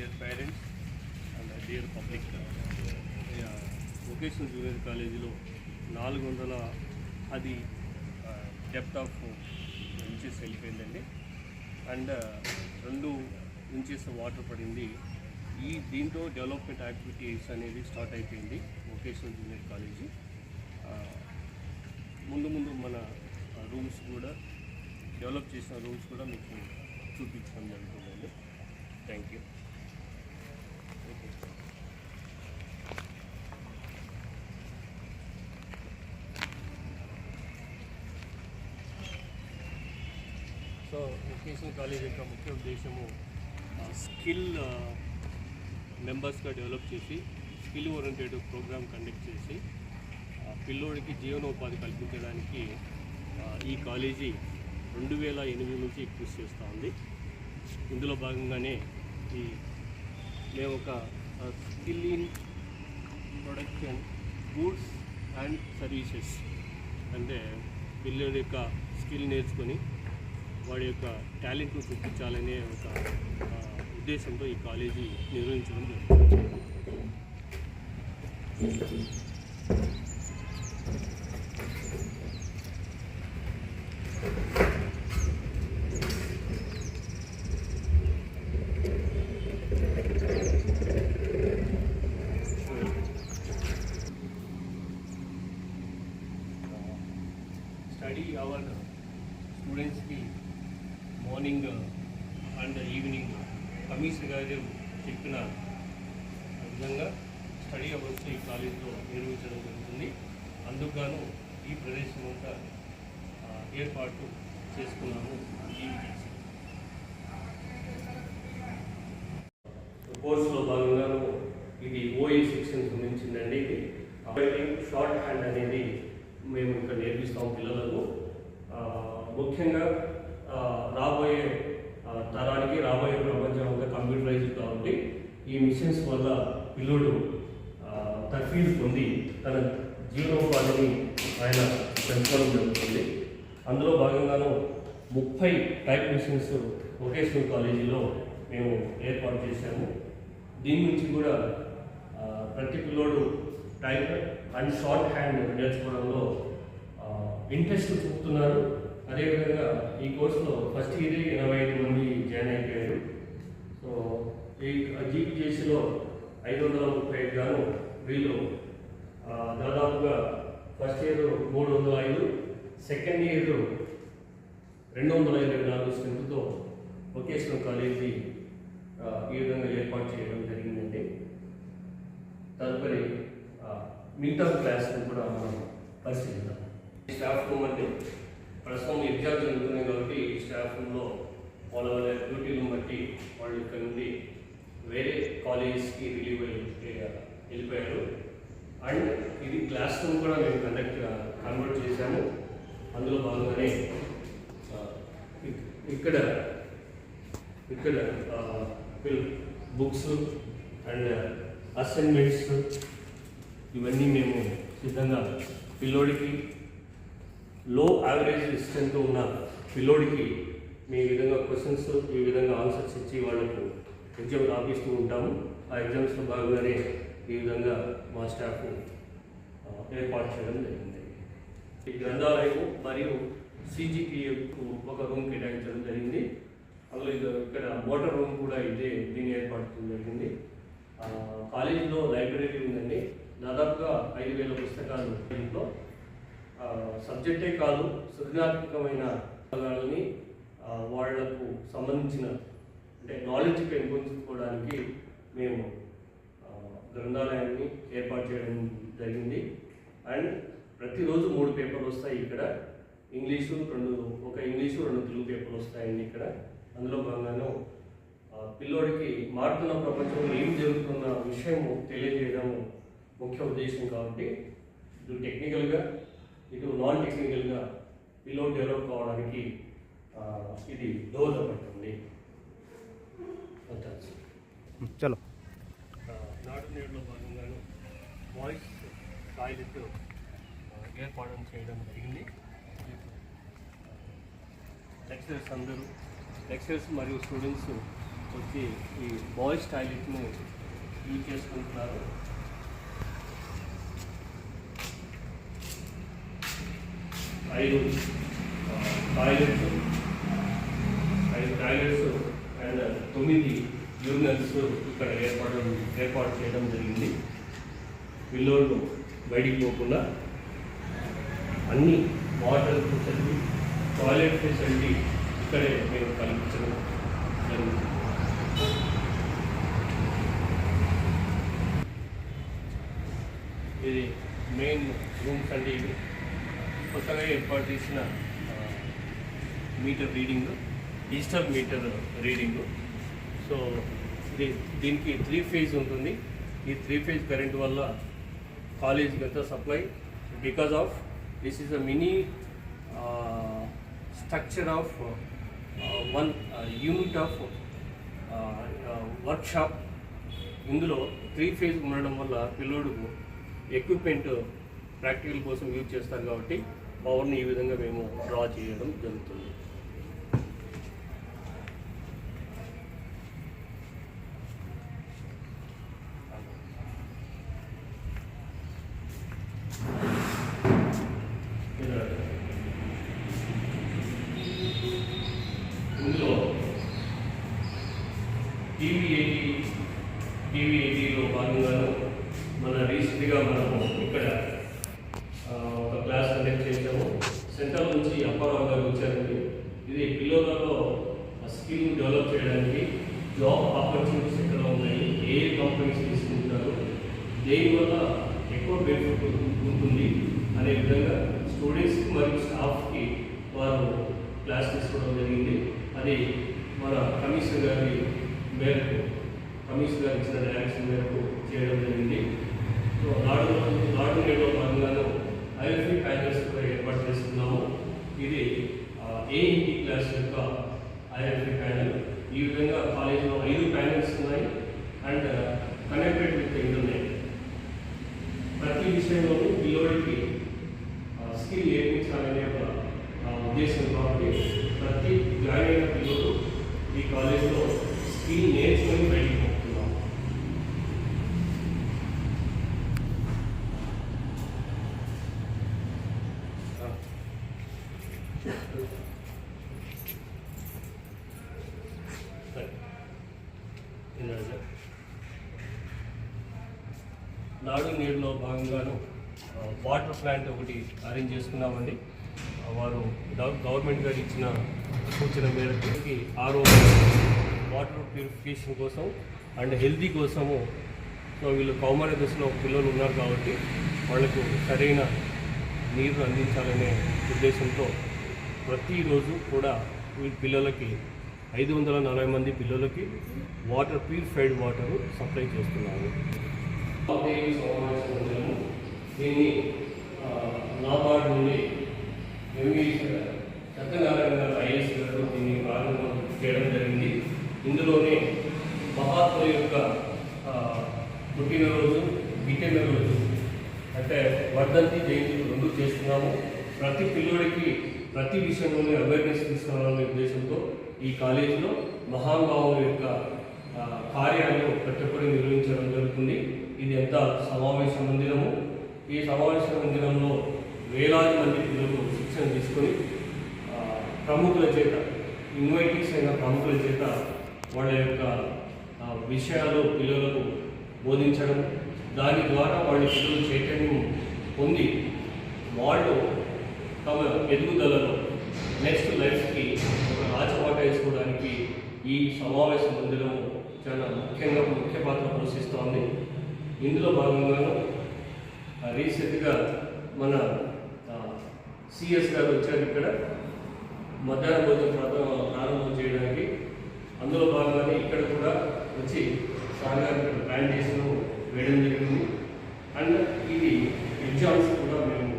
dear parents and dear public. Vocational junior కాలేజీలో 410 depth of inches వెళ్ళిపోయిందండి. And 2 inches water పడింది. దీంతో development activities అనేది స్టార్ట్ అయిపోయింది వొకేషనల్ జూనియర్ కాలేజీ. ముందు మన రూమ్స్ కూడా డెవలప్ చేసిన రూమ్స్ కూడా మీకు చూపించడం జరుగుతుందండి. Thank you. So vocational college యొక్క ముఖ్య ఉద్దేశము స్కిల్ మెంబర్స్గా డెవలప్ చేసి స్కిల్ ఓరియంటెడ్ ప్రోగ్రామ్ కండక్ట్ చేసి పిల్లోడికి జీవనోపాధి కల్పించడానికి ఈ కాలేజీ 2008 నుంచి కృషి చేస్తూ ఉంది. ఇందులో భాగంగానే మేము ఒక skill in production goods and services అంటే పిల్లల యొక్క స్కిల్ నేర్చుకొని వాడి యొక్క టాలెంట్ను చూపించాలనే ఒక ఉద్దేశంతో ఈ కాలేజీ నిర్వహించడం జరుగుతుంది. స్టడీ అవర్ స్టూడెంట్స్కి మార్నింగ్ అండ్ ఈవినింగ్ కమిషనర్ గారు చెప్పిన విధంగా స్టడీ అవర్స్ ఈ కాలేజీలో నిర్వహించడం జరుగుతుంది. అందుకు ఈ ప్రదేశం అంతా ఏర్పాటు చేసుకున్నాము. ఈ కోర్సులో భాగంగాను ఇది ఓఏ సెక్షన్ సంబంధించిందండి. ఇది షార్ట్ హ్యాండ్ అనేది మేము ఇక్కడ నేర్పిస్తాం పిల్లలకు. ముఖ్యంగా రాబోయే తరానికి రాబోయే ప్రపంచం అంతా కంప్యూటరైజ్డ్ కాబట్టి ఈ మిషన్స్ వల్ల పిల్లోడు తర్ఫీదు పొంది తన జీవనోపాధిని ఆయన పెంచుకోవడం జరుగుతుంది. అందులో భాగంగాను 30 టైప్ మిషన్స్ వొకేషనల్ కాలేజీలో మేము ఏర్పాటు చేశాము. దీని నుంచి కూడా ప్రతి పిల్లోడు టైప్ అండ్ షార్ట్ హ్యాండ్ నేర్చుకోవడంలో ఇంట్రెస్ట్ చూపుతున్నారు. అదేవిధంగా ఈ కోర్సులో ఫస్ట్ ఇయర్ 85 మంది జాయిన్ అయిపోయారు. సో ఈ జీపీజేసీలో 535 గాను వీళ్ళు దాదాపుగా ఫస్ట్ ఇయర్ 305, సెకండ్ ఇయర్ 224 స్ట్రెంత్తో వొకేషనల్ కాలేజీ ఈ విధంగా ఏర్పాటు చేయడం జరిగిందండి. తదుపరి మిగతా క్లాస్ని కూడా మనం పరిశీలిద్దాం. స్టాఫ్ రూమ్ అంటే ప్రస్తుతం ఎగ్జామ్స్ జరుగుతున్నాయి కాబట్టి ఈ స్టాఫ్ రూమ్లో వాళ్ళ డ్యూటీలను బట్టి వాళ్ళు ఇక్కడ నుండి వేరే కాలేజెస్కి రిలీవ్ వెళ్ళిపోయారు. అండ్ ఇది క్లాస్ రూమ్ కూడా మేము కన్వర్ట్ చేశాము. అందులో భాగంగానే ఇక్కడ బుక్స్ అండ్ అసైన్మెంట్స్ ఇవన్నీ మేము సిద్ధంగా పిల్లోడికి లో యావరేజ్ స్ట్రెంత్ ఉన్న పిల్లోడికి మేము ఈ విధంగా క్వశ్చన్స్ ఈ విధంగా ఆన్సర్స్ ఇచ్చి వాళ్ళకు ఎగ్జామ్ రాపిస్తూ ఉంటాము. ఆ ఎగ్జామ్స్లో భాగంగానే ఈ విధంగా మా స్టాఫ్ ఏర్పాటు చేయడం జరిగింది. ఈ గ్రంథాలయం మరియు CGPFకు ఒక రూమ్ కేటాయించడం జరిగింది. అందులో ఇక్కడ మోటార్ రూమ్ కూడా దీన్ని ఏర్పాటు జరిగింది. కాలేజీలో లైబ్రరీ ఉందండి. దాదాపుగా 5000 పుస్తకాలు దీంట్లో సబ్జెక్టే కాదు సృజనాత్మకమైన పుస్తకాలని వాళ్లకు సంబంధించిన అంటే నాలెడ్జ్ పెంపొందించుకోవడానికి మేము గ్రంథాలయాన్ని ఏర్పాటు చేయడం జరిగింది. అండ్ ప్రతిరోజు 3 పేపర్లు వస్తాయి. ఇక్కడ ఇంగ్లీషు 2 తెలుగు పేపర్లు వస్తాయండి ఇక్కడ. అందులో భాగంగాను పిల్లోడికి మారుతున్న ప్రపంచంలో ఏం జరుగుతున్న విషయము తెలియజేయడం ముఖ్య ఉద్దేశం కాబట్టి ఇటు టెక్నికల్గా ఇటు నాన్ టెక్నికల్గా పిల్లోడు డెవలప్ కావడానికి ఇది దోహదపడుతుంది. చలో నాడు నేడులో భాగంగాను బాయ్స్ టాయిలెట్ ఏర్పాటు చేయడం జరిగింది. లెక్చరర్స్ మరియు స్టూడెంట్స్ వచ్చి ఈ బాయ్స్ టాయిలెట్ను యూజ్ చేసుకుంటున్నారు. ఐదు టాయిలెట్స్ అండ్ 9 యూరినల్స్ ఇక్కడ ఏర్పాటు చేయడం జరిగింది. పిల్లోళ్ళు బయటికి పోకుండా అన్ని వాటర్ ఫెసిలిటీ, టాయిలెట్ ఫెసిలిటీ ఇక్కడే మేము కల్పించడం జరుగుతుంది. ఇది మెయిన్ రూమ్స్ అండి. ఇవి కొత్తగా ఏర్పాటు చేసిన meter reading, digital meter reading. So దీనికి 3 ఫేజ్ ఉంటుంది. ఈ 3 ఫేజ్ కరెంట్ వల్ల కాలేజ్కి ఎంత supply, because of this is a mini structure of 1 unit of workshop. ఇందులో 3 ఫేజ్ ఉండడం వల్ల పిల్లోడుకు ఎక్విప్మెంట్ ప్రాక్టికల్ కోసం యూజ్ చేస్తారు కాబట్టి పవర్ని ఈ విధంగా మేము డ్రా చేయడం జరుగుతుంది. ఇందులో టీవీ80లో భాగంగాను రీసెంట్గా మనము ఇక్కడ ఒక క్లాస్ కండక్ట్ చేసాము. సెంట్రల్ నుంచి అప్పారావు గారు వచ్చారండి. ఇది పిల్లలలో స్కిల్ డెవలప్ చేయడానికి జాబ్ ఆపర్చునిటీస్ ఎక్కడ ఉన్నాయి, ఏ కంపెనీస్ తీసుకుంటారు, దేనివల్ల ఎక్కువ బెనిఫిట్ ఉంటుంది అనే విధంగా స్టూడెంట్స్కి మరియు స్టాఫ్కి వారు క్లాస్ తీసుకోవడం జరిగింది. అది మన కమిషనర్ గారి మేరకు, కమిషనర్ గారు ఇచ్చిన డైరెక్షన్ మేరకు చేయడం జరిగింది. సో నాడు నేడులో భాగంగాను ఐఎఫ్ఈ ప్యానల్స్ కూడా ఏర్పాటు చేస్తున్నాము. ఇది ఏఈటీ క్లాస్ యొక్క ఐఎఫ్ఈ ప్యానల్. ఈ విధంగా కాలేజీలో 5 ప్యానల్స్ ఉన్నాయి అండ్ కనెక్టెడ్ విత్ ఇంటర్నెట్. ప్రతి విషయంలోనూ పిల్లోడికి స్కిల్ నేర్పించాలనే ఒక ఉద్దేశం కాబట్టి ప్రతి జాయిన్ అయిన పిల్లలు ఈ కాలేజీలో స్కిల్ నేర్చుకొని బయటికి పోతున్నాం. నాడు నేడులో భాగంగాను వాటర్ ప్లాంట్ ఒకటి అరేంజ్ చేసుకున్నామండి. వారు గవర్నమెంట్ గారు ఇచ్చిన సూచన మేరకు RO వాటర్ ప్యూరిఫికేషన్ కోసం అండ్ హెల్తీ కోసము. సో వీళ్ళు కౌమార దశలో పిల్లలు ఉన్నారు కాబట్టి వాళ్లకు సరైన నీరు అందించాలనే ఉద్దేశంతో ప్రతిరోజు కూడా ఈ పిల్లలకి 540 మంది పిల్లలకి ప్యూరిఫైడ్ వాటర్ సప్లై చేస్తున్నాము. దీన్ని నాబార్డ్ నుండి ఎంవి సత్యనారాయణ గారు IAS గారు దీన్ని ప్రారంభం చేయడం జరిగింది. ఇందులోనే మహాత్ముల యొక్క పుట్టినరోజు, రోజు అంటే వర్ధంతి, జయంతి 2 చేస్తున్నాము. ప్రతి పిల్లోడికి ప్రతి విషయంలోనే అవేర్నెస్ తీసుకురావాలనే ఉద్దేశంతో ఈ కాలేజీలో మహానుభావుల యొక్క కార్యాలను ప్రతి ఒక్కరు నిర్వహించడం జరుగుతుంది. ఇది ఎంత సమావేశ మందిరము. ఈ సమావేశ మందిరంలో వేలాది మంది పిల్లలు శిక్షణ తీసుకొని ప్రముఖుల చేత, ఇన్వైటీస్ అయిన ప్రముఖుల చేత వాళ్ళ యొక్క విషయాలు పిల్లలకు బోధించడం, దాని ద్వారా వాళ్ళ పిల్లలు చైతన్యం పొంది వాళ్ళు తమ ఎదుగుదలలో నెక్స్ట్ లైఫ్కి ఒక రాజబాట వేసుకోవడానికి ఈ సమావేశ మందిరం చాలా ముఖ్య పాత్ర పోషిస్తోంది. ఇందులో భాగంగాను రీసెంట్గా మన CS గారు వచ్చారు ఇక్కడ మధ్యాహ్న భోజనం ప్రారంభం చేయడానికి. అందులో భాగంగానే ఇక్కడ కూడా వచ్చి సార్ గారు ఇక్కడ ప్లాంటేషన్ వేయడం జరిగింది. అండ్ ఇది ఎగ్జామ్స్ కూడా మేము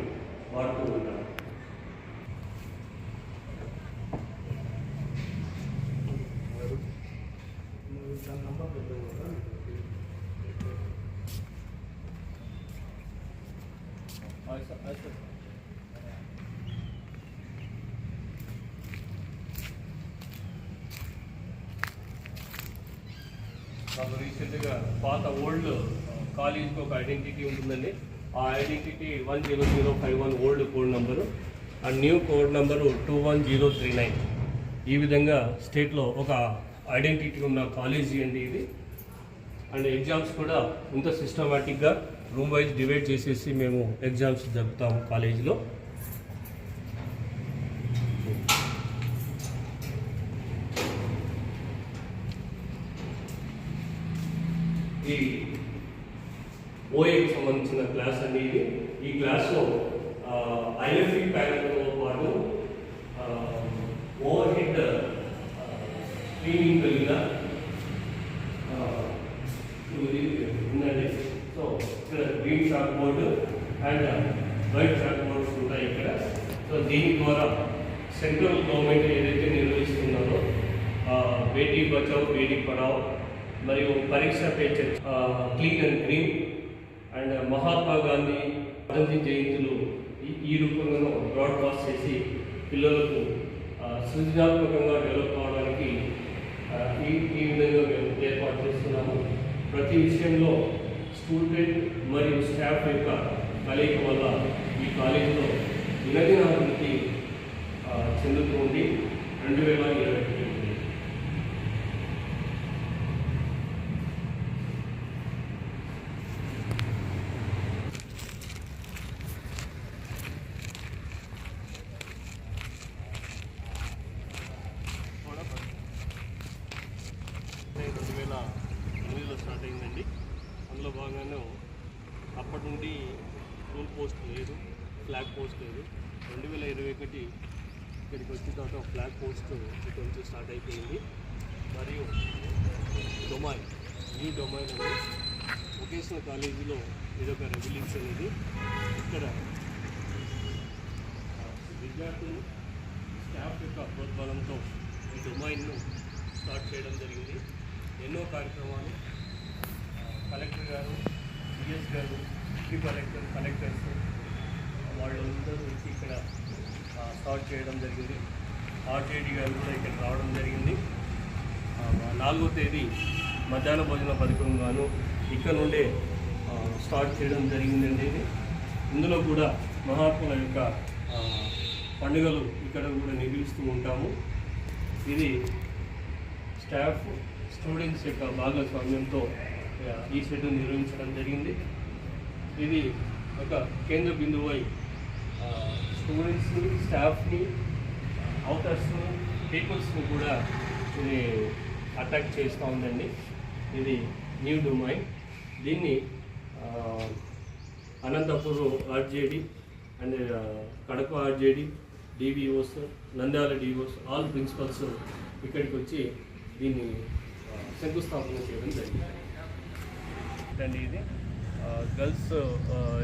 వాడుతూ ఉంటాం. మాకు రీసెంట్గా పాత ఓల్డ్ కాలేజ్కి ఒక ఐడెంటిటీ ఉంటుందండి. ఆ identity 10051 old code number and new code number 21039. ఈ విధంగా స్టేట్లో ఒక ఐడెంటిటీ ఉన్న కాలేజీ అండి ఇది. అండ్ ఎగ్జామ్స్ కూడా ఇంత సిస్టమాటిక్గా రూమ్ వైజ్ డివైడ్ చేసేసి మేము ఎగ్జామ్స్ జరుపుతాము కాలేజీలో. ఈ ఓఏకి సంబంధించిన క్లాస్ అండి ఇది. ఈ క్లాస్లో ఐఎఫ్ఈ ప్యానల్తో పాటు ఓవర్ హెడ్ స్క్రీనింగ్ కలిగిన ఉందండి. సో ఇక్కడ green chalk board and white chalk boards ఉంటాయి ఇక్కడ. సో దీని ద్వారా సెంట్రల్ గవర్నమెంట్ ఏదైతే నిర్వహిస్తున్నారో బేటీ బచావ్ బేటీ పడావ్ మరియు Pariksha Pe Charcha, clean and green and Mahatma Gandhi Gandhi జయంతులు ఈ రూపంలో బ్రాడ్కాస్ట్ చేసి పిల్లలకు సృజనాత్మకంగా డెవలప్ కావడానికి ఈ విధంగా మేము ఏర్పాటు చేస్తున్నాము. ప్రతి విషయంలో స్టూడెంట్ మరియు స్టాఫ్ యొక్క కలయిక వల్ల ఈ కాలేజీలో దినదినాభివృద్ధి చెందుతూ ఉంది. 2021 స్టార్ట్ అయిందండి. అందులో భాగంగానే అప్పటి నుండి రూల్ పోస్ట్ లేదు, ఫ్లాగ్ పోస్ట్ లేదు. 2021 ఇక్కడికి వచ్చిన తర్వాత ఫ్లాగ్ పోస్ట్ కొంచెం స్టార్ట్ అయిపోయింది. మరియు డొమైన్, న్యూ డొమైన్ అనేది వొకేషనల్ కాలేజీలో ఇదొక రెవల్యూషన్. ఇది ఇక్కడ విద్యార్థులు స్టాఫ్ యొక్క ప్రోద్బలంతో ఈ డొమైన్ను స్టార్ట్ చేయడం జరిగింది. ఎన్నో కార్యక్రమాలు కలెక్టర్ గారు, సిఎస్ గారు, డిప్యూటీ కలెక్టర్, కలెక్టర్స్ వాళ్ళందరూ వచ్చి ఇక్కడ స్టార్ట్ చేయడం జరిగింది. ఆర్జేడీ గారు కూడా ఇక్కడ రావడం జరిగింది. 4వ తేదీ మధ్యాహ్న భోజన పథకం గాను ఇక్కడ నుండే స్టార్ట్ చేయడం జరిగిందండి. ఇందులో కూడా మహాత్ముల యొక్క పండుగలు ఇక్కడ కూడా నిర్వహిస్తూ ఉంటాము. ఇది స్టాఫ్ స్టూడెంట్స్ యొక్క భాగస్వామ్యంతో ఈ సెట్ నిర్వహించడం జరిగింది. ఇది ఒక కేంద్ర బిందువై స్టూడెంట్స్ని, స్టాఫ్ని, అవుటర్స్ని, పీపుల్స్ని కూడా ఇది అట్రాక్ట్ చేస్తూ ఉందండి. ఇది న్యూ డొమైన్. దీన్ని Anantapur RJD and Kadapa RJD, DVOs, Nandyal DVOs, all principals ఇక్కడికి వచ్చి దీన్ని శంకుస్థాపన చేయడం జరిగింది. ఇది గర్ల్స్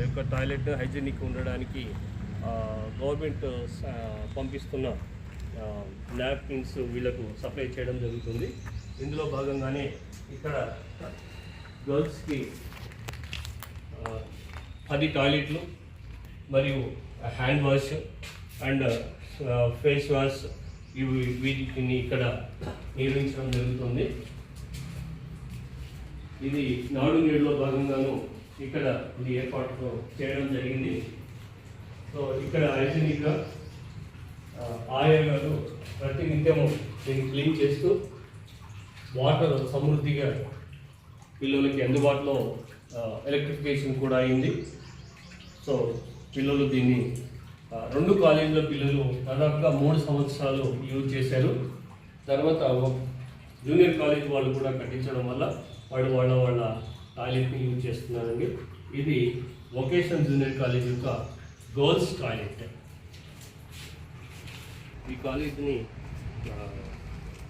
యొక్క టాయిలెట్ హైజీనిక్ ఉండడానికి గవర్నమెంట్ పంపిస్తున్న నాప్కిన్స్ వీళ్ళకు సప్లై చేయడం జరుగుతుంది. ఇందులో భాగంగానే ఇక్కడ గర్ల్స్కి 10 టాయిలెట్లు మరియు hand wash and face wash వీటిని ఇక్కడ నిర్వహించడం జరుగుతుంది. ఇది నాడు నేడులో భాగంగాను ఇక్కడ ఇది ఏర్పాటు చేయడం జరిగింది. సో ఇక్కడ హైజీనిక్గా ఆయా గారు ప్రతినిత్యము దీన్ని క్లీన్ చేస్తూ వాటర్ సమృద్ధిగా పిల్లలకి అందుబాటులో ఎలక్ట్రిఫికేషన్ కూడా అయింది. సో పిల్లలు దీన్ని 2 కాలేజీల పిల్లలు దాదాపుగా 3 సంవత్సరాలు యూజ్ చేశారు. తర్వాత జూనియర్ కాలేజ్ వాళ్ళు కూడా కట్టించడం వల్ల వాళ్ళ టాయిలెట్ని యూజ్ చేస్తున్నారండి. ఇది వొకేషనల్ జూనియర్ కాలేజ్ యొక్క గర్ల్స్ టాయిలెట్. ఈ కాలేజీని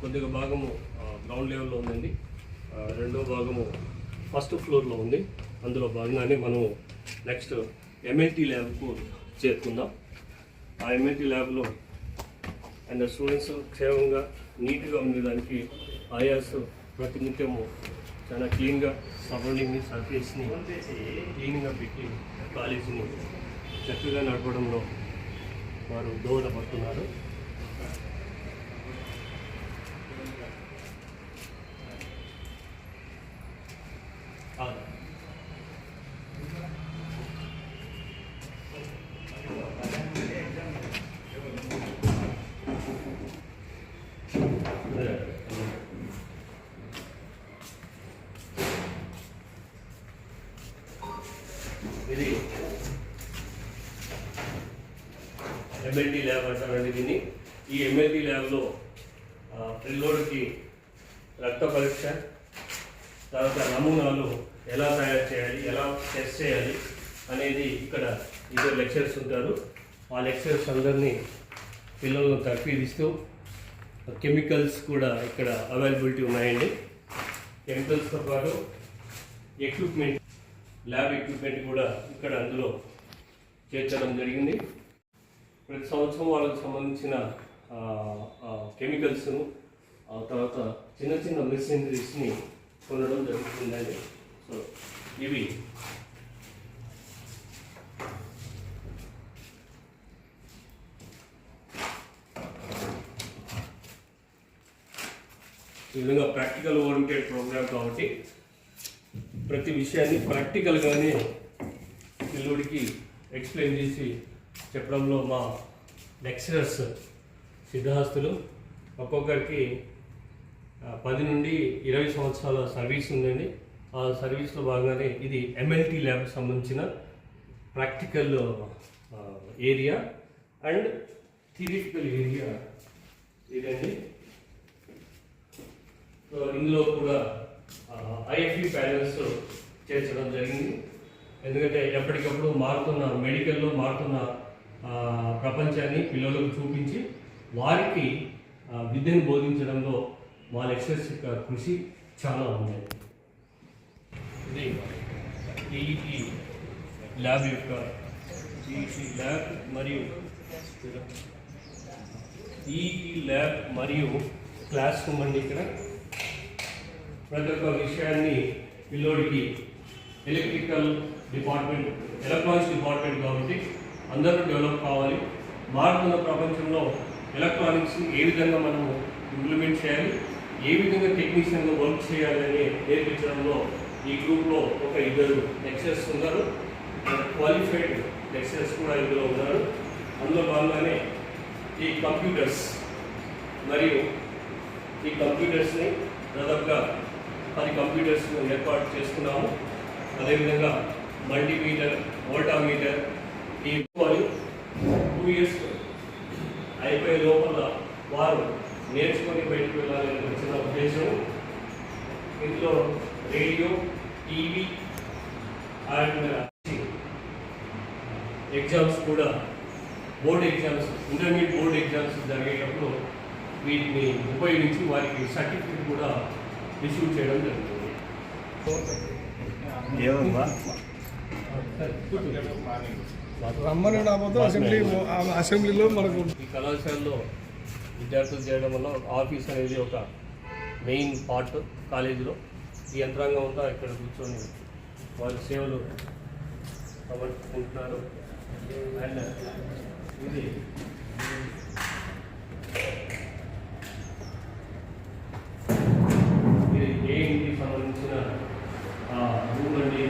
కొద్దిగా భాగము గ్రౌండ్ లెవెల్లో ఉందండి, రెండో భాగము ఫస్ట్ ఫ్లోర్లో ఉంది. అందులో భాగంగానే మనం నెక్స్ట్ ఎంఎల్టీ ల్యాబ్కు చేరుకుందాం. ఆ ఎంఎల్టీ ల్యాబ్లో అండ్ స్టూడెంట్స్ క్షేమంగా నీట్గా ఉండడానికి ఆయాస్ ప్రతినిత్యము చాలా క్లీన్గా సరౌండింగ్ని, సర్ఫేస్ని క్లీన్గా పెట్టి కాలేజీని చక్కగా నడపడంలో వారు దోహదపడుతున్నారు. ఇది ఎంఎల్టీ ల్యాబ్ అంటారండి దీన్ని. ఈ ఎంఎల్టీ ల్యాబ్లో పిల్లోడికి రక్త పరీక్ష, తర్వాత నమూనాలు ఎలా తయారు చేయాలి, ఎలా టెస్ట్ చేయాలి అనేది ఇక్కడ ఇద్దరు లెక్చరర్స్ ఉంటారు. ఆ లెక్చరర్స్ అందరినీ పిల్లలను తర్ఫీదిస్తూ కెమికల్స్ కూడా ఇక్కడ అవైలబిలిటీ ఉన్నాయండి. కెమికల్స్తో పాటు ఎక్విప్మెంట్, ల్యాబ్ ఎక్విప్మెంట్ కూడా ఇక్కడ అందులో చేర్చడం జరిగింది. ప్రతి సంవత్సరం వాళ్ళకి సంబంధించిన కెమికల్స్ను, తర్వాత చిన్న చిన్న మెషినరీస్ని కొనడం జరుగుతుందండి. సో ఇవి ఈ విధంగా ప్రాక్టికల్ ఓరియంటెడ్ ప్రోగ్రామ్ కాబట్టి ప్రతి విషయాన్ని ప్రాక్టికల్గానే పిల్లోడికి ఎక్స్ప్లెయిన్ చేసి చెప్పడంలో మా లెక్చరర్స్ సిద్ధహస్తులు. ఒక్కొక్కరికి 10 నుండి 20 సంవత్సరాల సర్వీస్ ఉందండి. ఆ సర్వీస్లో భాగంగానే ఇది ఎంఎల్టీ ల్యాబ్కి సంబంధించిన practical area and theoretical area ఇదండి. సో ఇందులో కూడా ఐఎఫ్ఈ ప్యానల్స్ చేర్చడం జరిగింది. ఎందుకంటే ఎప్పటికప్పుడు మారుతున్న మెడికల్లో మారుతున్న ప్రపంచాన్ని పిల్లలకు చూపించి వారికి విద్యను బోధించడంలో మా లెక్చరర్స్ యొక్క కృషి చాలా ఉంది. ఇది ఈఈటీ ల్యాబ్ యొక్క ఈఈటీ ల్యాబ్ మరియు క్లాస్ రూమ్ అండి. ఇక్కడ ప్రతి ఒక్క విషయాన్ని పిల్లోడికి ఎలక్ట్రికల్ డిపార్ట్మెంట్, ఎలక్ట్రానిక్స్ డిపార్ట్మెంట్ కాబట్టి అందరూ డెవలప్ కావాలి. మారుతున్న ప్రపంచంలో ఎలక్ట్రానిక్స్ని ఏ విధంగా మనము ఇంప్లిమెంట్ చేయాలి, ఏ విధంగా టెక్నీషియన్గా వర్క్ చేయాలని నేర్పించడంలో ఈ గ్రూప్లో ఒక 2 లెక్చరర్స్ ఉన్నారు. క్వాలిఫైడ్ లెక్చరర్స్ కూడా ఇందులో ఉన్నారు. అందులో భాగంగానే ఈ కంప్యూటర్స్ని దాదాపుగా 10 కంప్యూటర్స్ను ఏర్పాటు చేసుకున్నాము. అదేవిధంగా మల్టీమీటర్, వోల్టామీటర్ ఈ 2 years అయిపోయే లోపల వారు నేర్చుకొని బయటకు వెళ్ళాలని వచ్చిన ఉద్దేశం. ఇందులో రేడియో, టీవీ అండ్ ఎగ్జామ్స్ కూడా, board exams, intermediate board exams జరిగేటప్పుడు వీటిని ఉపయోగించి వారికి సర్టిఫికేట్ కూడా ఇష్యూ చేయడం జరుగుతుంది. రమ్మని రాబోతే అసెంబ్లీలో మనకు ఈ కళాశాలలో విద్యార్థులు చేయడం వల్ల ఆఫీస్ అనేది ఒక మెయిన్ పార్ట్ కాలేజీలో. ఈ యంత్రాంగం అంతా ఇక్కడ కూర్చొని వారి సేవలు సమర్పించుకుంటున్నారు. అండ్ ఇది ఏఐకి సంబంధించిన రూమ్ అండి.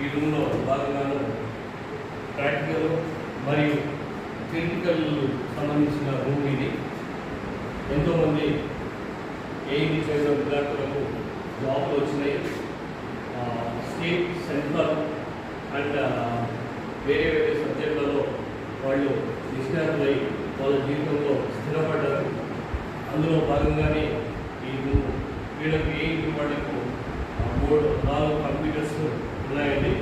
ఈ రూమ్లో భాగంగాను ప్రాక్టికల్ మరియు థియరిటికల్ సంబంధించిన రూమ్ ఇది. ఎంతోమంది ఏఐకి చదివిన విద్యార్థులకు జాబ్లు వచ్చినాయి. స్టేట్, సెంట్రల్ అండ్ వేరే వేరే సబ్జెక్టులలో వాళ్ళు నిష్ణాతులై వాళ్ళ జీవితంలో స్థిరపడ్డారు. అందులో భాగంగానే ఈ వీళ్ళకి వాళ్ళకు 4 కంప్యూటర్స్ ఉన్నాయండి.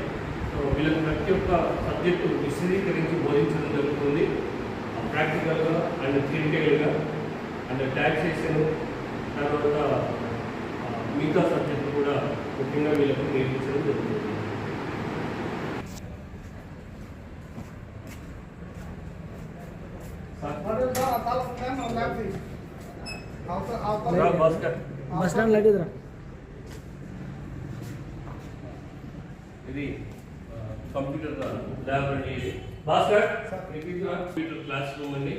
సో వీళ్ళకి ప్రతి ఒక్క సబ్జెక్టు విశదీకరించి బోధించడం జరుగుతుంది, ప్రాక్టికల్గా అండ్ థియరిటికల్గా. అండ్ టాక్సేషన్, తర్వాత మిగతా సబ్జెక్టు కూడా ముఖ్యంగా వీళ్ళకు నేర్పించడం జరుగుతుంది. బస్ స్టాండ్ లైట్ ఎదురా. ఇది కంప్యూటర్ ల్యాబ్ అండి. భాస్కర్ కంప్యూటర్ క్లాస్ రూమ్ అండి.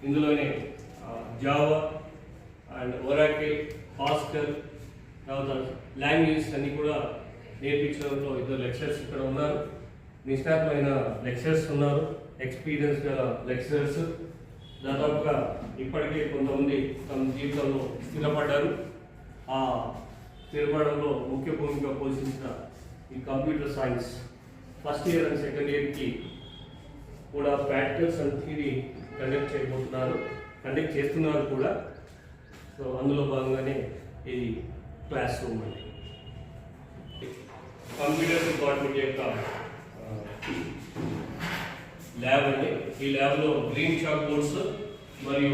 ఇందులోనే జావా అండ్ ఒరాకిల్, పాస్కల్, తర్వాత లాంగ్వేజెస్ అన్నీ కూడా నేర్పించడంలో ఇద్దరు లెక్చరర్స్ ఇక్కడ ఉన్నారు. నిష్ణాతులైన లెక్చరర్స్ ఉన్నారు, ఎక్స్పీరియన్స్ గల లెక్చరర్స్. దాదాపుగా ఇప్పటికే కొంతమంది తమ జీవితంలో స్థిరపడ్డారు. ఆ స్థిరపడంలో ముఖ్య భూమిక పోషించిన ఈ computer science first year and second ఇయర్కి కూడా ప్రాక్టికల్స్ అండ్ థియరీ కండక్ట్ చేస్తున్నారు కూడా. సో అందులో భాగంగానే ఇది క్లాస్ రూమ్ అండి. కంప్యూటర్ డిపార్ట్మెంట్ యొక్క ల్యాబ్ అండి. ఈ ల్యాబ్లో గ్రీన్ చాక్ బోర్డ్స్ మరియు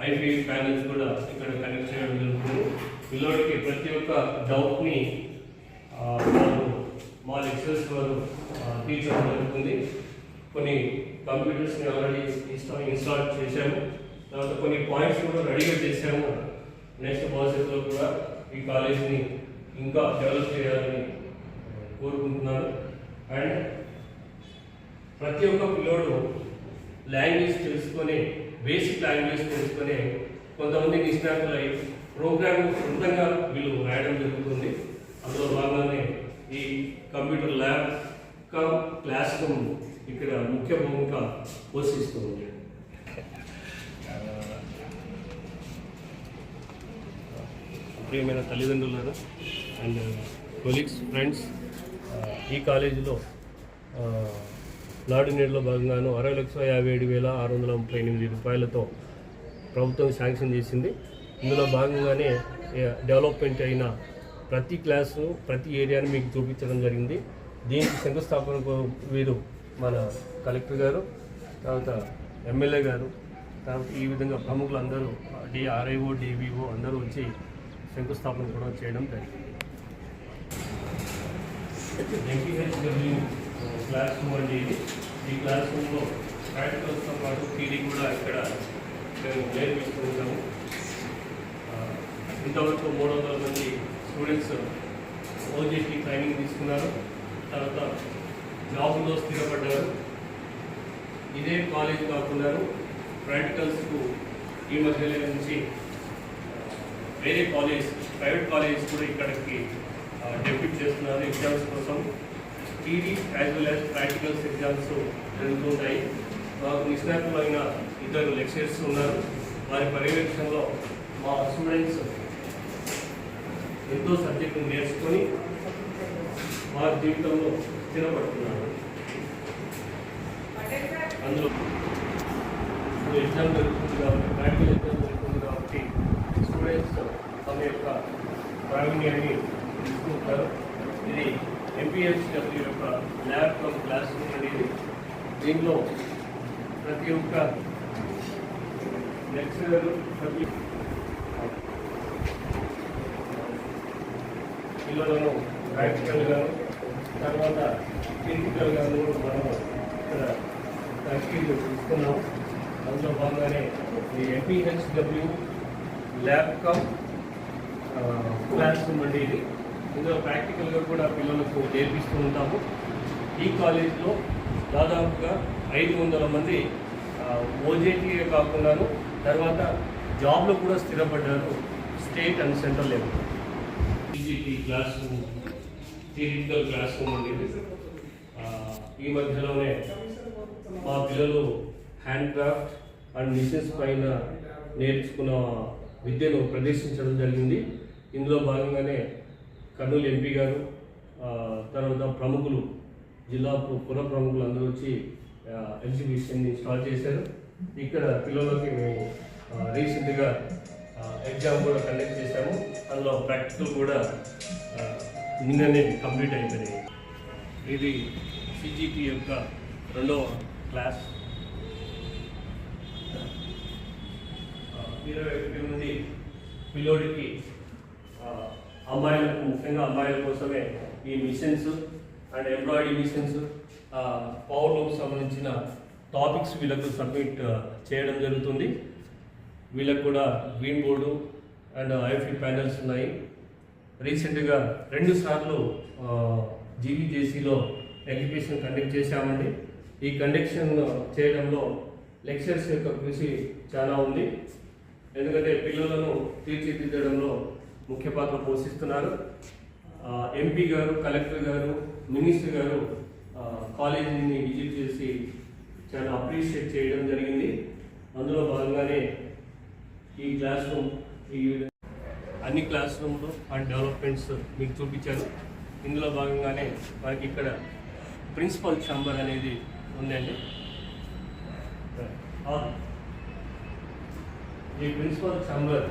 ఐపీ ప్యానల్స్ కూడా ఇక్కడ కనెక్ట్ చేయడం జరుగుతుంది. పిల్లలకి ప్రతి ఒక్క డౌట్ని వాళ్ళు మా లెక్చరర్స్ వారు తీర్చడం జరుగుతుంది. కొన్ని కంప్యూటర్స్ని ఆల్రెడీ ఇన్స్టాల్ చేశాము. తర్వాత కొన్ని పాయింట్స్ కూడా రెడీగా చేశాము. నెక్స్ట్ భవిష్యత్తులో కూడా ఈ కాలేజీని ఇంకా డెవలప్ చేయాలని కోరుకుంటున్నాను. అండ్ ప్రతి ఒక్క పిల్లోడు లాంగ్వేజ్ తెలుసుకొని, బేసిక్ లాంగ్వేజ్ తెలుసుకొని కొంతమంది నిష్ణాతులై ప్రోగ్రామ్ సొంతంగా వీళ్ళు రాయడం జరుగుతుంది. అందులో భాగంగానే ఈ కంప్యూటర్ ల్యాబ్ క్లాస్ రూమ్ ఇక్కడ ముఖ్య భూమిక పోషిస్తుంది. ప్రియమైన తల్లిదండ్రులను అండ్ కొలీగ్స్, ఫ్రెండ్స్, ఈ కాలేజీలో నాడునేడులో భాగంగాను 60,57,638 రూపాయలతో ప్రభుత్వం శాంక్షన్ చేసింది. ఇందులో భాగంగానే డెవలప్మెంట్ అయిన ప్రతి క్లాసు, ప్రతి ఏరియాని మీకు చూపించడం జరిగింది. దీనికి శంకుస్థాపనకు వీరు మన కలెక్టర్ గారు, తర్వాత ఎమ్మెల్యే గారు, తర్వాత ఈ విధంగా ప్రముఖులందరూ ఆర్ఐఓ, డివిఓ అందరూ వచ్చి శంకుస్థాపన కూడా చేయడం జరిగింది. ఎంపీహెచ్డబ్ల్యూ క్లాస్ రూమ్ అండి ఇది. ఈ క్లాస్ రూమ్లో ప్రాక్టికల్స్తో పాటు థియరీ కూడా ఇక్కడ మేము నేర్పిస్తున్నాము. ఇంతవరకు 300 మంది స్టూడెంట్స్ ఓజేటీ ట్రైనింగ్ తీసుకున్నారు. తర్వాత జాబ్లో స్థిరపడ్డారు. ఇదే కాలేజ్ కాకుండా ప్రాక్టికల్స్కు ఈ మధ్యలో నుంచి వేరే కాలేజ్, ప్రైవేట్ కాలేజ్ కూడా ఇక్కడికి డెప్యూట్ చేస్తున్నారు ఎగ్జామ్స్ కోసం. Theory as well as practicals exams జరుగుతుంటాయి. మాకు నిష్ణాతులైన ఇద్దరు లెక్చరర్స్ ఉన్నారు. వారి పర్యవేక్షణలో మా స్టూడెంట్స్ ఎంతో సబ్జెక్టును నేర్చుకొని వారి జీవితంలో స్థిరపడుతున్నారు. అందులో ఎగ్జామ్ జరుగుతుంది కాబట్టి, ప్రాక్టికల్ ఎగ్జామ్ జరుగుతుంది కాబట్టి స్టూడెంట్స్ తమ యొక్క ప్రావీణ్యాన్ని తీసుకుంటారు. ఇది ఎంపీహెచ్డబ్ల్యూ యొక్క ల్యాబ్ క్లాస్ రూమ్ అనేది. దీనిలో ప్రతి ఒక్క లెక్చరర్, ప్రతి పిల్లలను ప్రాక్టికల్గాను తర్వాత థియరిటికల్గాను మనము ఇక్కడ తరగతిలు ఇస్తున్నాము. అందులో భాగంగానే ఈ ఎంపీహెచ్డబ్ల్యూ ల్యాబ్ క్లాస్ రూమ్ అండి ఇది. ఇందులో ప్రాక్టికల్గా కూడా పిల్లలకు నేర్పిస్తూ ఉంటాము. ఈ కాలేజీలో దాదాపుగా 500 మంది ఓజేటీఏ కాకుండాను తర్వాత జాబ్లో కూడా స్థిరపడ్డారు, state and central level. EGT class room, theoretical class room అండి ఇది. ఈ మధ్యలోనే మా పిల్లలు హ్యాండ్ క్రాఫ్ట్ అండ్ మిషన్స్ పైన నేర్చుకున్న విద్యను ప్రదర్శించడం జరిగింది. ఇందులో భాగంగానే కర్నూలు ఎంపీ గారు, తర్వాత ప్రముఖులు, జిల్లా పుర ప్రముఖులు అందరూ వచ్చి ఎగ్జిబిషన్ని స్టార్ట్ చేశారు. ఇక్కడ పిల్లలకి మేము రీసెంట్గా ఎగ్జామ్ కూడా కండక్ట్ చేశాము. అందులో ప్రాక్టికల్ కూడా నిన్ననే కంప్లీట్ అయిపోయింది. ఇది సిజిటి యొక్క 2వ క్లాస్. 21 మంది పిల్లోడికి, అమ్మాయిలకు, ముఖ్యంగా అమ్మాయిల కోసమే ఈ machines and embroidery machines, power లూమ్కి సంబంధించిన టాపిక్స్ వీళ్ళకు సబ్మిట్ చేయడం జరుగుతుంది. వీళ్ళకు కూడా green board and IFP panels ఉన్నాయి. రీసెంట్గా 2 సార్లు జీవీజేసీలో ఎగ్జిబిషన్ కండక్ట్ చేశామండి. ఈ కండక్షన్ చేయడంలో లెక్చర్స్ యొక్క కృషి చాలా ఉంది. ఎందుకంటే పిల్లలను తీర్చిదిద్దడంలో ముఖ్య పాత్ర పోషిస్తున్నారు. ఎంపీ గారు, కలెక్టర్ గారు, మినిస్టర్ గారు కాలేజీని విజిట్ చేసి చాలా అప్రిషియేట్ చేయడం జరిగింది. అందులో భాగంగానే ఈ క్లాస్ రూమ్, ఈ అన్ని క్లాస్ రూమ్లు అండ్ డెవలప్మెంట్స్ మీకు చూపించాను. ఇందులో భాగంగానే మనకి ఇక్కడ ప్రిన్సిపల్ ఛాంబర్ అనేది ఉందండి. ఈ ప్రిన్సిపల్ ఛాంబర్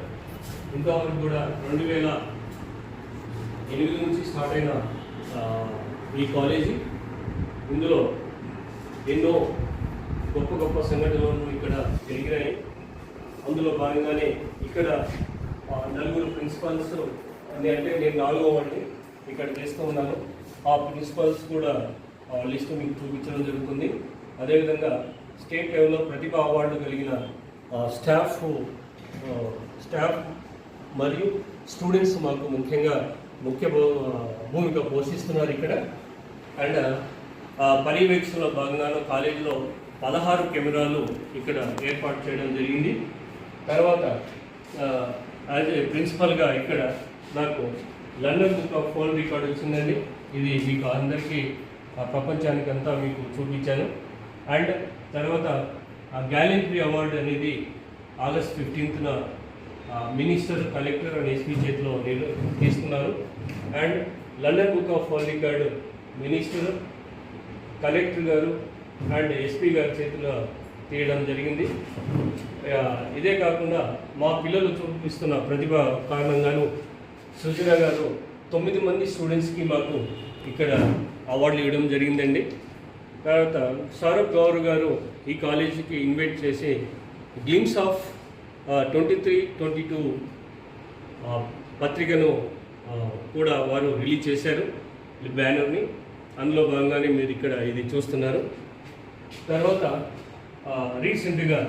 ఇంతవరకు కూడా 2008 నుంచి స్టార్ట్ అయిన ఈ కాలేజీ, ఇందులో ఎన్నో గొప్ప గొప్ప సంఘటనలు ఇక్కడ జరిగినాయి. అందులో భాగంగానే ఇక్కడ 4 ప్రిన్సిపల్స్ అంటే నేను 4వ వాడిని ఇక్కడ చేస్తూ ఉన్నాను. ఆ ప్రిన్సిపల్స్ కూడా లిస్ట్ మీకు చూపించడం జరుగుతుంది. అదేవిధంగా స్టేట్ లెవెల్లో ప్రతిభా అవార్డు కలిగిన స్టాఫ్ మరియు స్టూడెంట్స్ మాకు ముఖ్య భూమిక పోషిస్తున్నారు ఇక్కడ. అండ్ పర్యవేక్షణలో భాగంగాను కాలేజీలో 16 కెమెరాలు ఇక్కడ ఏర్పాటు చేయడం జరిగింది. తర్వాత యాజ్ ఏ ప్రిన్సిపల్గా ఇక్కడ నాకు London book of world record వచ్చిందండి. ఇది మీకు అందరికీ ప్రపంచానికి అంతా మీకు చూపించాను. అండ్ తర్వాత గ్యాలెంట్రీ అవార్డు అనేది ఆగస్ట్ 15న మినిస్టర్, కలెక్టర్ అండ్ ఎస్పీ చేతిలో తీసుకున్నారు. And London book of world record minister, collector గారు అండ్ ఎస్పీ గారి చేతిలో తీయడం జరిగింది. ఇదే కాకుండా మా పిల్లలు చూపిస్తున్న ప్రతిభ కారణంగాను సుజన గారు 9 మంది స్టూడెంట్స్కి మాకు ఇక్కడ అవార్డులు ఇవ్వడం జరిగిందండి. తర్వాత సౌరభ్ గౌర్ గారు ఈ కాలేజీకి ఇన్వైట్ చేసి గ్లిమ్స్ ఆఫ్ 23-22 పత్రికను కూడా వారు రిలీజ్ చేశారు, ఈ బ్యానర్ని. అందులో భాగంగానే మీరు ఇక్కడ ఇది చూస్తున్నారు. తర్వాత రీసెంట్గా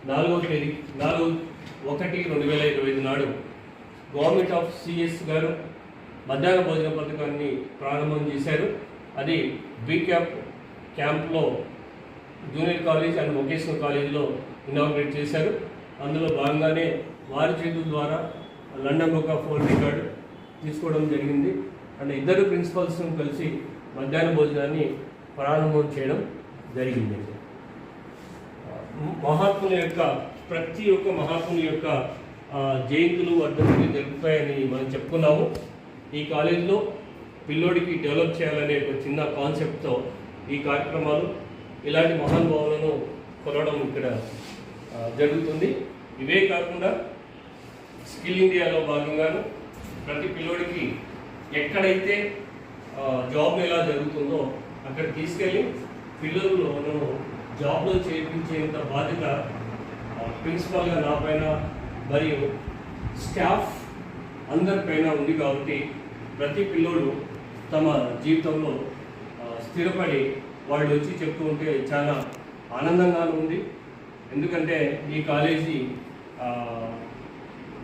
4వ తేదీ 4/1/2025 నాడు గవర్నమెంట్ ఆఫ్ సిఎస్ గారు మధ్యాహ్న భోజన పథకాన్ని ప్రారంభం చేశారు. అది క్యాంప్లో జూనియర్ కాలేజ్ అండ్ వొకేషనల్ కాలేజ్లో ఇనాగ్రేట్ చేశారు. అందులో భాగంగానే వారి చేతుల ద్వారా London book of world record తీసుకోవడం జరిగింది. అండ్ 2 ప్రిన్సిపల్స్ను కలిసి మధ్యాహ్న భోజనాన్ని ప్రారంభం చేయడం జరిగింది. ప్రతి ఒక్క మహాత్ముని యొక్క జయంతులు, వర్ధంతులు జరుగుతాయని మనం చెప్పుకున్నాము. ఈ కాలేజీలో పిల్లోడికి డెవలప్ చేయాలనే ఒక చిన్న కాన్సెప్ట్తో ఈ కార్యక్రమాలు, ఇలాంటి మహానుభావులను కొలవడం ఇక్కడ జరుగుతుంది. ఇవే కాకుండా స్కిల్ ఇండియాలో భాగంగాను ప్రతి పిల్లోడికి ఎక్కడైతే జాబ్ ఎలా జరుగుతుందో అక్కడ తీసుకెళ్ళి పిల్లలను జాబ్లో చేర్పించేంత బాధ్యత ప్రిన్సిపల్గా నా పైన మరియు స్టాఫ్ అందరిపైన ఉంది. కాబట్టి ప్రతి పిల్లోడు తమ జీవితంలో స్థిరపడి వాళ్ళు వచ్చి చెప్తూ ఉంటే చాలా ఆనందంగా ఉంది. ఎందుకంటే ఈ కాలేజీ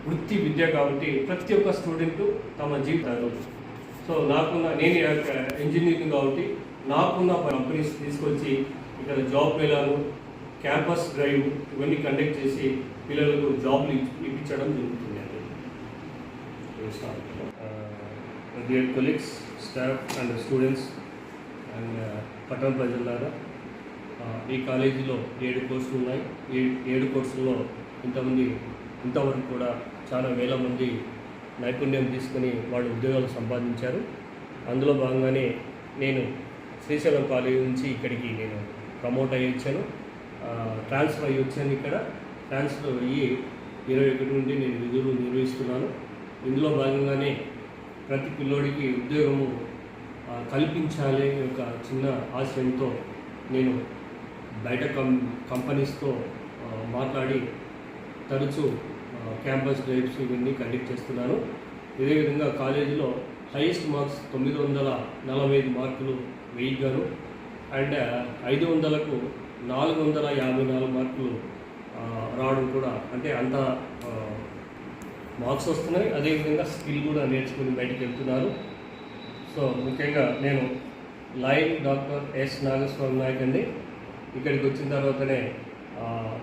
వృత్తి విద్య కాబట్టి ప్రతి ఒక్క స్టూడెంట్ తమ జీవితాలు. సో నేను ఇంజనీరింగ్ కాబట్టి నాకున్న కంపెనీస్ తీసుకొచ్చి ఇక్కడ జాబ్ మేళాలు, క్యాంపస్ డ్రైవ్ ఇవన్నీ కండక్ట్ చేసి పిల్లలకు జాబ్లు ఇప్పించడం జరుగుతుంది. Dear colleagues, staff and students and పట్టణ ప్రజలారా, ఈ కాలేజీలో 7 కోర్సులు ఉన్నాయి. 7 కోర్సుల్లో ఇంతవరకు కూడా చాలా వేల మంది నైపుణ్యం తీసుకుని వాళ్ళు ఉద్యోగాలు సంపాదించారు. అందులో భాగంగానే నేను శ్రీశైలం కాలేజీ నుంచి ఇక్కడికి నేను ప్రమోట్ అయ్యి వచ్చాను, ట్రాన్స్ఫర్ అయ్యి వచ్చాను. ఇక్కడ ట్రాన్స్ఫర్ అయ్యి 21 నుండి నేను విధులు నిర్వహిస్తున్నాను. ఇందులో భాగంగానే ప్రతి పిల్లోడికి ఉద్యోగము కల్పించాలి ఒక చిన్న ఆశయంతో నేను బయట కంపెనీస్తో మాట్లాడి తరచూ క్యాంపస్ డ్రైవ్స్ ఇవన్నీ కండక్ట్ చేస్తున్నాను. ఇదే విధంగా కాలేజీలో హైయెస్ట్ మార్క్స్ 945 మార్కులు వేయగాను అండ్ 500కు 454 మార్కులు రావడం కూడా, అంటే అంత మార్క్స్ వస్తున్నాయి. అదేవిధంగా స్కిల్ కూడా నేర్చుకుని బయటికి వెళ్తున్నారు. సో ముఖ్యంగా నేను lawyer doctor S Nagaswamy Nayak అండి. ఇక్కడికి వచ్చిన తర్వాతనే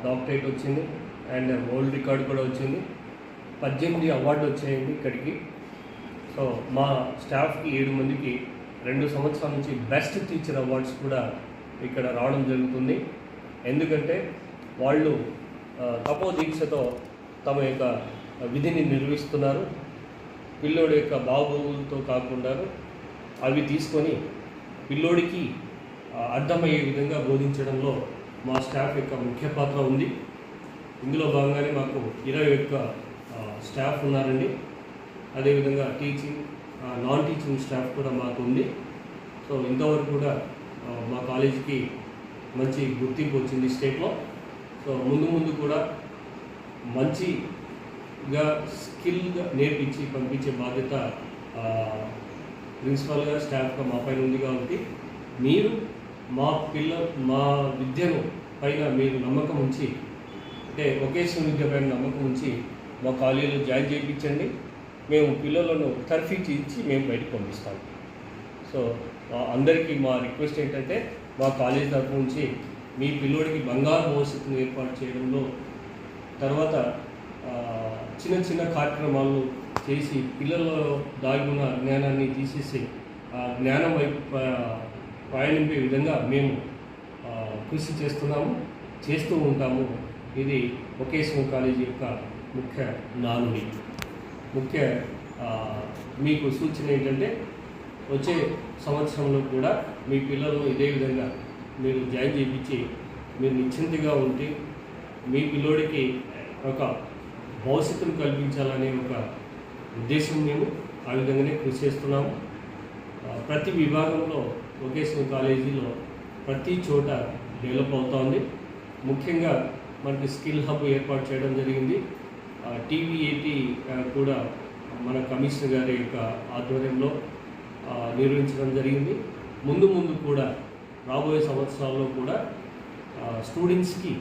డాక్టరేట్ వచ్చింది అండ్ వరల్డ్ రికార్డు కూడా వచ్చింది. 18 అవార్డు వచ్చాయండి ఇక్కడికి. సో సో మా స్టాఫ్కి 7 మందికి 2 సంవత్సరాల నుంచి బెస్ట్ టీచర్ అవార్డ్స్ కూడా ఇక్కడ రావడం జరుగుతుంది. ఎందుకంటే వాళ్ళు తపోదీక్షతో తమ యొక్క విధిని నిర్వహిస్తున్నారు. పిల్లోడి యొక్క బాగోగులతో కాకుండా అవి తీసుకొని పిల్లోడికి అర్థమయ్యే విధంగా బోధించడంలో మా స్టాఫ్ యొక్క ముఖ్య పాత్ర ఉంది. ఇందులో భాగంగానే మాకు 21 స్టాఫ్ ఉన్నారండి. అదేవిధంగా టీచింగ్, నాన్ టీచింగ్ స్టాఫ్ కూడా మాకు ఉంది. సో ఇంతవరకు కూడా మా కాలేజీకి మంచి గుర్తింపు వచ్చింది స్టేట్లో. సో ముందు కూడా మంచిగా స్కిల్గా నేర్పించి పంపించే బాధ్యత ప్రిన్సిపల్గా స్టాఫ్గా మా పైన ఉంది. కాబట్టి మీరు మా విద్యను పైన మీరు నమ్మకం ఉంచి, అంటే వొకేషనల్ విద్య పైన నమ్మకం ఉంచి మా కాలేజీలో జాయిన్ చేయించండి. మేము పిల్లలను తర్ఫీదు ఇచ్చి మేము బయటకు పంపిస్తాము. సో అందరికీ మా రిక్వెస్ట్ ఏంటంటే మా కాలేజీ తరఫు నుంచి మీ పిల్లోడికి బంగారు భవిష్యత్తును ఏర్పాటు చేయడంలో, తర్వాత చిన్న కార్యక్రమాలు చేసి పిల్లల్లో దాగున్న జ్ఞానాన్ని తీసేసి జ్ఞానం వైపు ప్రయాణింపే విధంగా మేము కృషి చేస్తూ ఉంటాము. ఇది వొకేషనల్ కాలేజీ యొక్క ముఖ్య నానుడి. మీకు సూచన ఏంటంటే వచ్చే సంవత్సరంలో కూడా మీ పిల్లలను ఇదే విధంగా మీరు జాయిన్ చేయించి మీరు నిశ్చింతగా ఉంటే మీ పిల్లోడికి ఒక భవిష్యత్తును కల్పించాలనే ఒక ఉద్దేశం మేము ఆ విధంగానే కృషి చేస్తున్నాము. ప్రతి విభాగంలో వొకేషనల్ కాలేజీలో ప్రతి చోట డెవలప్ అవుతోంది. ముఖ్యంగా మనకి స్కిల్ హబ్ ఏర్పాటు చేయడం జరిగింది. టీవీఏటీ కూడా మన కమిషనర్ గారి యొక్క ఆధ్వర్యంలో నిర్వహించడం జరిగింది. ముందు కూడా రాబోయే సంవత్సరాల్లో కూడా స్టూడెంట్స్కి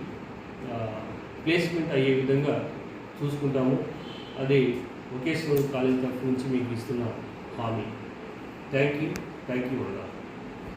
ప్లేస్మెంట్ అయ్యే విధంగా చూసుకుంటాము. అది వొకేషనల్ కాలేజ్ తరఫు నుంచి మీకు ఇస్తున్న హామీ. Thank you.